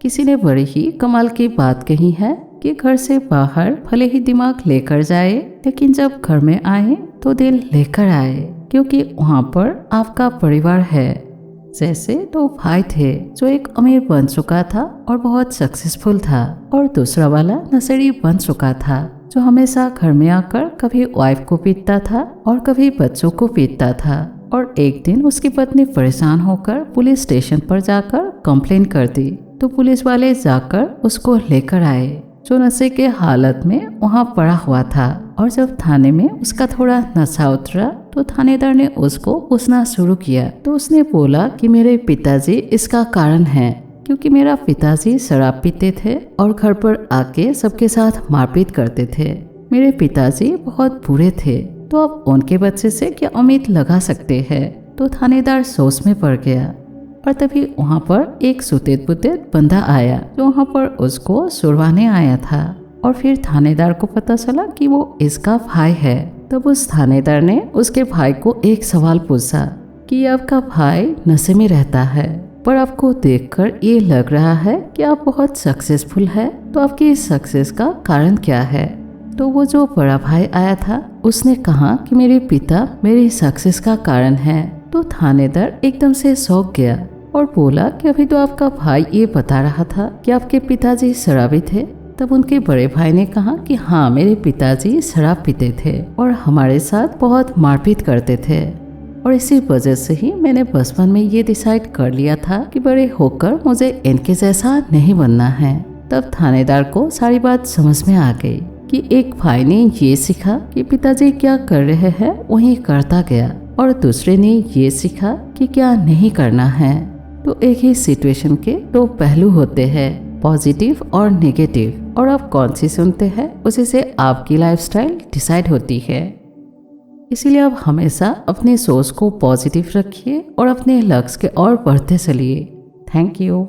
किसी ने बड़ी ही कमाल की बात कही है कि घर से बाहर भले ही दिमाग लेकर जाए, लेकिन जब घर में आए तो दिल लेकर आए, क्योंकि वहाँ पर आपका परिवार है। जैसे दो भाई थे, जो एक अमीर बन चुका था और बहुत सक्सेसफुल था, और दूसरा वाला नशेड़ी बन चुका था, जो हमेशा घर में आकर कभी वाइफ को पीटता था और कभी बच्चों को पीटता था। और एक दिन उसकी पत्नी परेशान होकर पुलिस स्टेशन पर जाकर कंप्लेन कर दी, तो पुलिस वाले जाकर उसको लेकर आए, जो नशे के हालत में वहाँ पड़ा हुआ था। और जब थाने में उसका थोड़ा नशा उतरा तो थानेदार ने उसको पूछना शुरू किया। तो उसने बोला कि मेरे पिताजी इसका कारण है, क्योंकि मेरा पिताजी शराब पीते थे और घर पर आके सबके साथ मारपीट करते थे। मेरे पिताजी बहुत बुरे थे, तो अब उनके बच्चे से क्या उम्मीद लगा सकते हैं। तो थानेदार सोच में पड़ गया, और तभी वहाँ पर एक सुतेद पुतेद बंदा आया, जो वहाँ पर उसको सुरवाने आया था। और फिर थानेदार को पता चला कि वो इसका भाई है। तब उस थानेदार ने उसके भाई को एक सवाल पूछा कि आपका भाई नशे में रहता है, पर आपको देखकर ये लग रहा है कि आप बहुत सक्सेसफुल है, तो आपकी इस सक्सेस का कारण क्या है। तो वो जो बड़ा भाई आया था, उसने कहा कि मेरे पिता मेरी सक्सेस का कारण है। तो थानेदार एकदम से चौंक गया और बोला कि अभी तो आपका भाई ये बता रहा था कि आपके पिताजी शराबी थे। तब उनके बड़े भाई ने कहा कि हाँ, मेरे पिताजी शराब पीते थे और हमारे साथ बहुत मारपीट करते थे, और इसी वजह से ही मैंने बचपन में ये डिसाइड कर लिया था कि बड़े होकर मुझे इनके जैसा नहीं बनना है। तब थानेदार को सारी बात समझ में आ गई कि एक भाई ने ये सीखा कि पिताजी क्या कर रहे हैं वही करता गया, और दूसरे ने ये सीखा कि क्या नहीं करना है। तो एक ही सिचुएशन के दो पहलू होते हैं, पॉजिटिव और नेगेटिव, और आप कौन सी सुनते हैं उसी से आपकी लाइफस्टाइल डिसाइड होती है। इसीलिए आप हमेशा अपनी सोच को पॉजिटिव रखिए और अपने लक्ष्य के ओर बढ़ते चलिए। Thank you.